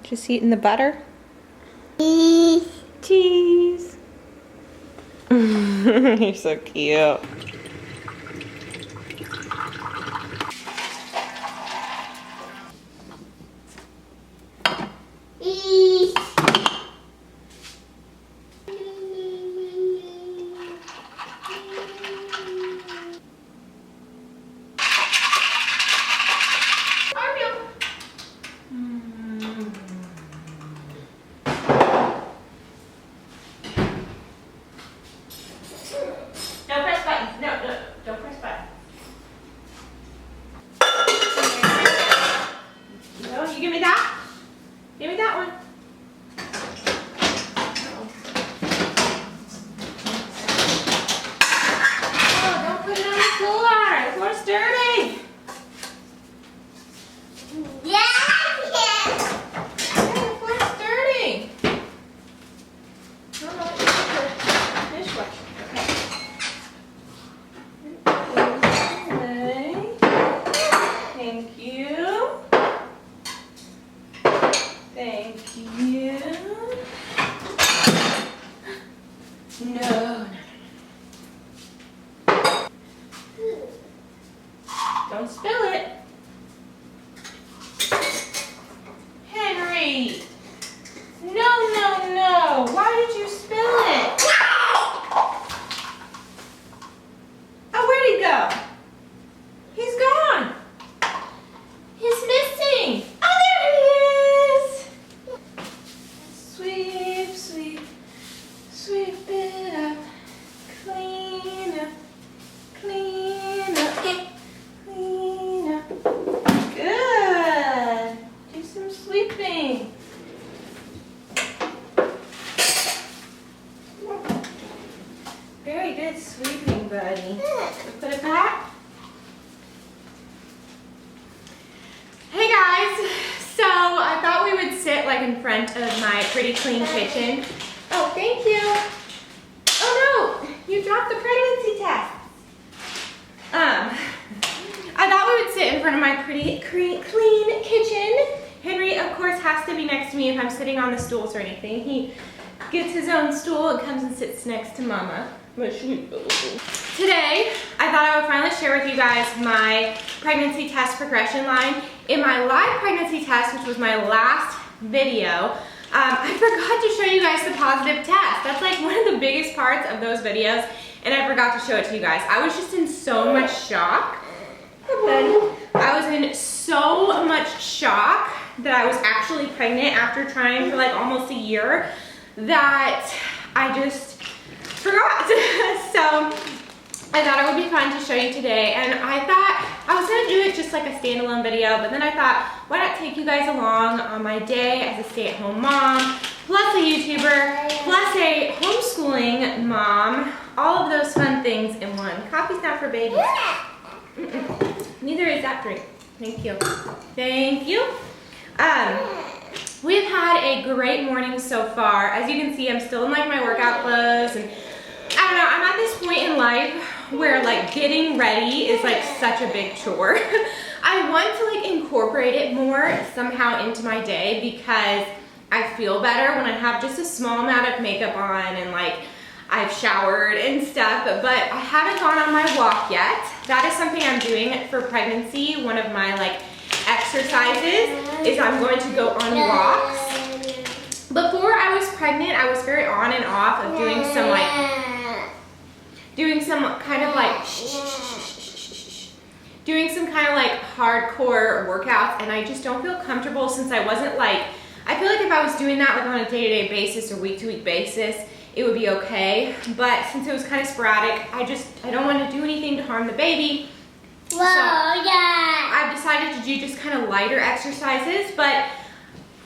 Just eating the butter. Cheese. You're so cute. Don't spill it. Henry! No, no, no. Why did you spill it? Oh, where'd he go? He's gone. He's missing. Oh, there he is. Sweep, sweep, sweep it up. Clean up, clean up. Clean up. Good. Do some sweeping. Very good sweeping, buddy. Put it back. Hey guys, so I thought we would sit like in front of my pretty clean kitchen. Oh, thank you. Oh no, you dropped the pregnancy test. I thought we would sit in front of my pretty clean kitchen. Henry, of course, has to be next to me if I'm sitting on the stools or anything. He gets his own stool and comes and sits next to Mama. Today, I thought I would finally share with you guys my pregnancy test progression line. In my live pregnancy test, which was my last video, I forgot to show you guys the positive test. That's like one of the biggest parts of those videos, and I forgot to show it to you guys. I was just in so much shock. I was in so much shock that I was actually pregnant after trying for like almost a year that I just forgot. So I thought it would be fun to show you today, and I thought I was gonna do it just like a standalone video, but then I thought, why not take you guys along on my day as a stay-at-home mom, plus a YouTuber, plus a homeschooling mom, all of those fun things in one. Coffee's not for babies. Neither is that drink. Thank you. Thank you. We've had a great morning so far. As you can see, I'm still in like my workout clothes, and I don't know, I'm at this point in life where like getting ready is like such a big chore. I want to like incorporate it more somehow into my day because I feel better when I have just a small amount of makeup on and like I've showered and stuff, but I haven't gone on my walk yet. That is something I'm doing for pregnancy. One of my like exercises is I'm going to go on walks. Before I was pregnant, I was very on and off of doing some kind of like hardcore workouts, and I just don't feel comfortable since I wasn't like, I feel like if I was doing that like on a day-to-day basis or week-to-week basis, it would be okay. But since it was kind of sporadic, I don't want to do anything to harm the baby. Whoa, so yeah. I've decided to do just kind of lighter exercises, but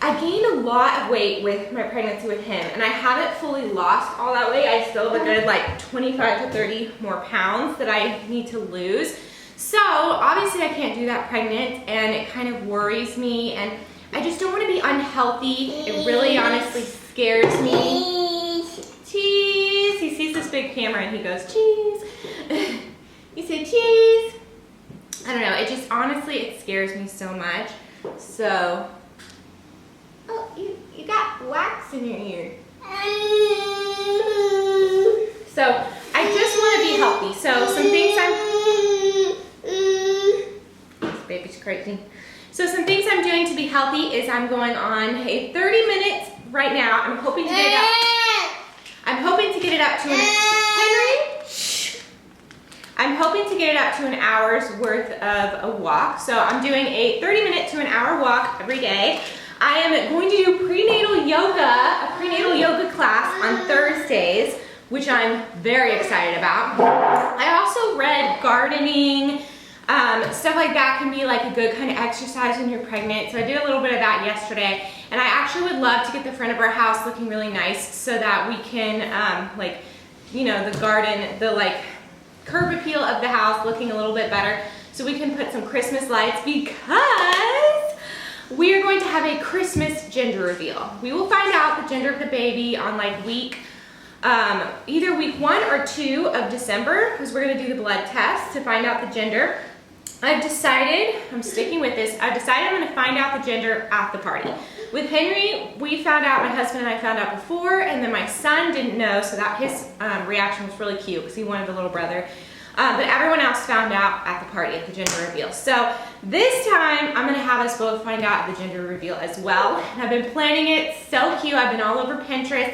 I gained a lot of weight with my pregnancy with him, and I haven't fully lost all that weight. I still have a good like 25 to 30 more pounds that I need to lose. So obviously I can't do that pregnant, and it kind of worries me, and I just don't want to be unhealthy. It really honestly scares me. Cheese. He sees this big camera and he goes, cheese. He said cheese. I don't know, it just honestly, it scares me so much. So Oh, you got wax in your ear. So I just want to be healthy. So some things this baby's crazy. So some things I'm doing to be healthy is I'm going on a 30 minutes right now. I'm hoping to get it up. I'm hoping to get it up to Henry. Shh. I'm hoping to get it up to an hour's worth of a walk. So I'm doing a 30-minute to an hour walk every day. I am going to do prenatal yoga, a prenatal yoga class on Thursdays, which I'm very excited about. I also read gardening, stuff like that can be like a good kind of exercise when you're pregnant. So I did a little bit of that yesterday, and I actually would love to get the front of our house looking really nice so that we can, like, you know, the garden, the like curb appeal of the house looking a little bit better, so we can put some Christmas lights because we are going to have a Christmas gender reveal. We will find out the gender of the baby on like either week 1 or 2 of December, because we're gonna do the blood test to find out the gender. I've decided, I'm sticking with this, I've decided I'm gonna find out the gender at the party. With Henry, we found out, my husband and I found out before, and then my son didn't know, so that his reaction was really cute because he wanted a little brother. But everyone else found out at the party, at the gender reveal. So this time, I'm gonna have us both find out at the gender reveal as well. And I've been planning it, so cute. I've been all over Pinterest.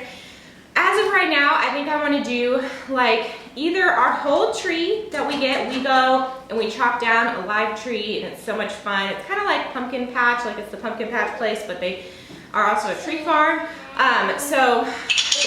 As of right now, I think I wanna do like either our whole tree that we get, we go and we chop down a live tree, and it's so much fun. It's kind of like pumpkin patch, like it's the pumpkin patch place, but they are also a tree farm. So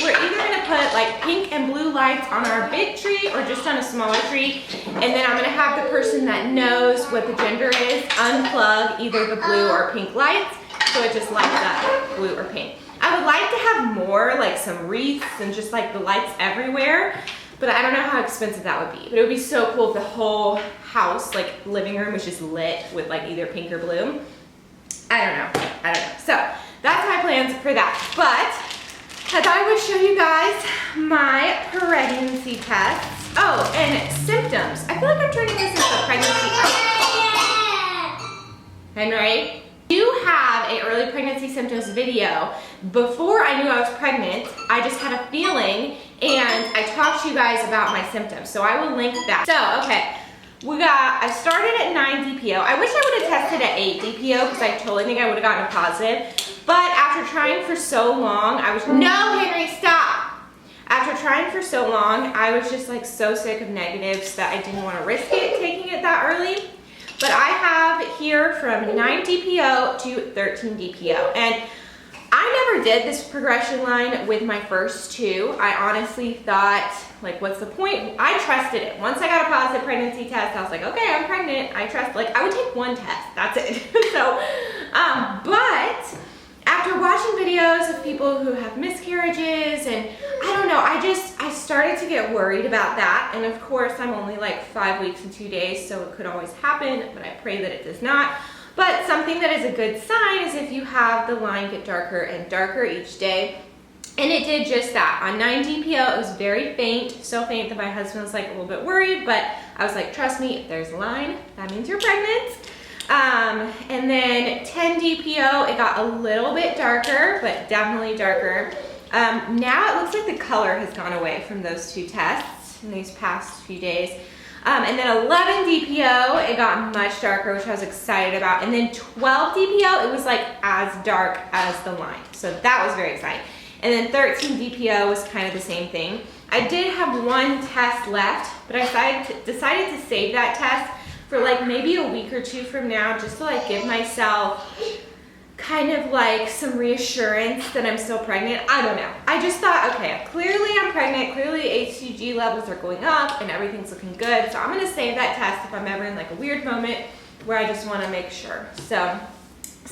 we're either gonna put like pink and blue lights on our big tree or just on a smaller tree. And then I'm gonna have the person that knows what the gender is unplug either the blue or pink lights, so it just lights up blue or pink. I would like to have more, like some wreaths and just like the lights everywhere, but I don't know how expensive that would be. But it would be so cool if the whole house, like living room, was just lit with like either pink or blue. I don't know. So that's my plans for that. But I thought I would show you guys my pregnancy tests. Oh, and symptoms. I feel like I'm turning this into a pregnancy test. Henry? You have a early pregnancy symptoms video. Before I knew I was pregnant, I just had a feeling, and I talked to you guys about my symptoms. So I will link that. So, okay. I started at 9 DPO. I wish I would have tested at 8 DPO because I totally think I would have gotten a positive. But after trying for so long, no, Henry, stop. After trying for so long, I was just like so sick of negatives that I didn't want to risk it taking it that early. But I have here from 9 DPO to 13 DPO. And I never did this progression line with my first 2. I honestly thought, like, what's the point? I trusted it. Once I got a positive pregnancy test, I was like, okay, I'm pregnant. I trust, like, I would take 1 test. That's it. So, but after watching videos of people who have miscarriages, and I don't know, I started to get worried about that. And of course, I'm only like 5 weeks and 2 days, so it could always happen, but I pray that it does not. But something that is a good sign is if you have the line get darker and darker each day. And it did just that. On 9 DPO, it was very faint, so faint that my husband was like a little bit worried, but I was like, trust me, if there's a line, that means you're pregnant. And then 10 DPO, it got a little bit darker, but definitely darker. Now it looks like the color has gone away from those 2 tests in these past few days. And then 11 DPO, it got much darker, which I was excited about. And then 12 DPO, it was like as dark as the line. So that was very exciting. And then 13 DPO was kind of the same thing. I did have 1 test left, but I decided to save that test for like maybe a week or 2 from now, just to like give myself kind of like some reassurance that I'm still pregnant. I don't know. I just thought, okay, clearly I'm pregnant, clearly HCG levels are going up and everything's looking good. So I'm gonna save that test if I'm ever in like a weird moment where I just wanna make sure. So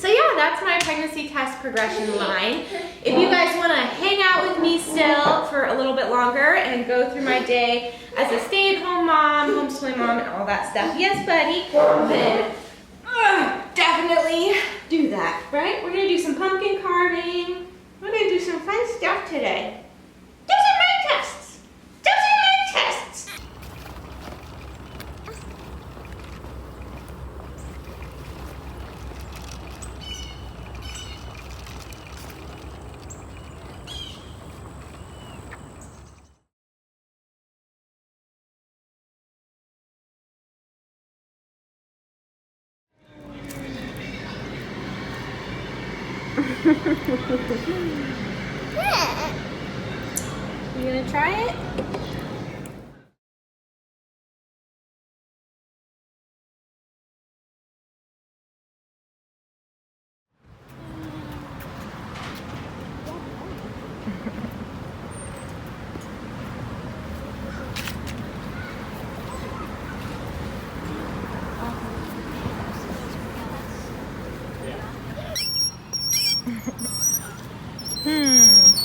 yeah, that's my pregnancy test progression line. If you guys wanna hang out with me still for a little bit longer and go through my day as a stay-at-home mom, homeschooling mom, and all that stuff, yes buddy, then definitely do that, right? We're gonna do some pumpkin carving. We're gonna do some fun stuff today. Those are my tests. Those are my tests. You gonna try it?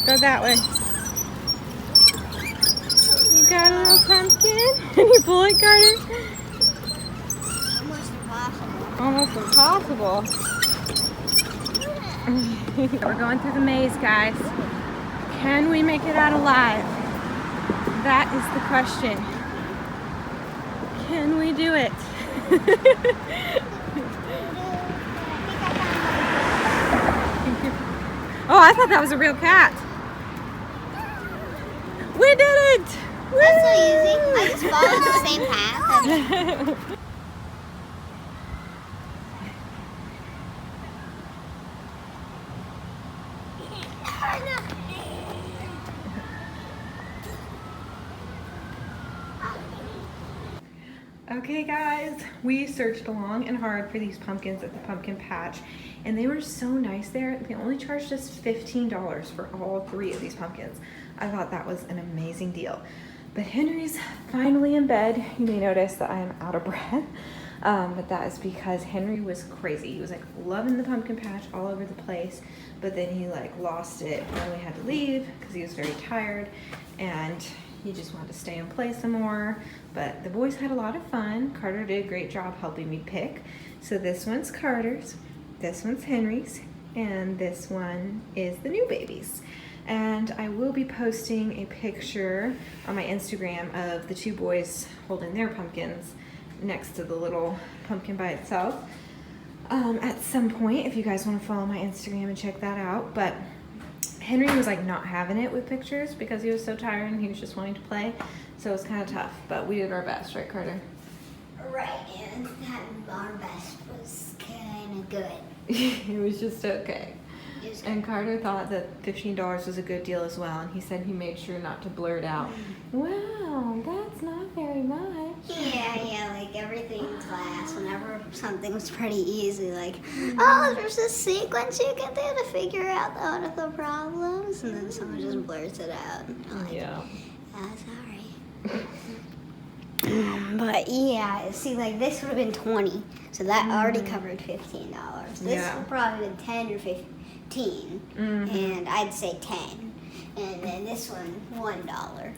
Go that way. You got a little pumpkin? Can you pull it, Carter? Almost impossible. Almost impossible. We're going through the maze, guys. Can we make it out alive? That is the question. Can we do it? Oh, I thought that was a real cat. We did it! That's so easy. I just followed the same path. Okay guys, we searched long and hard for these pumpkins at the pumpkin patch, and they were so nice there. They only charged us $15 for all 3 of these pumpkins. I thought that was an amazing deal. But Henry's finally in bed. You may notice that I am out of breath, but that is because Henry was crazy. He was like loving the pumpkin patch all over the place, but then he like lost it when we had to leave because he was very tired and he just wanted to stay and play some more. But the boys had a lot of fun. Carter did a great job helping me pick. So this one's Carter's, this one's Henry's, and this one is the new baby's. And I will be posting a picture on my Instagram of the 2 boys holding their pumpkins next to the little pumpkin by itself at some point, if you guys want to follow my Instagram and check that out. But Henry was like not having it with pictures because he was so tired and he was just wanting to play, so it was kind of tough, but we did our best, right, Carter? Right, and that our best was kind of good. It was just okay. And Carter thought that $15 was a good deal as well, and he said he made sure not to blurt out, "Wow, that's not very much." Yeah, like everything in class, whenever something's pretty easy, like, oh, there's this sequence you can do to figure out all of the problems, and then someone just blurts it out. I'm like, Yeah. Sorry. But yeah, see, like this would have been 20, so that already covered $15. This would probably been 10 or 15, and I'd say 10, and then this one $1.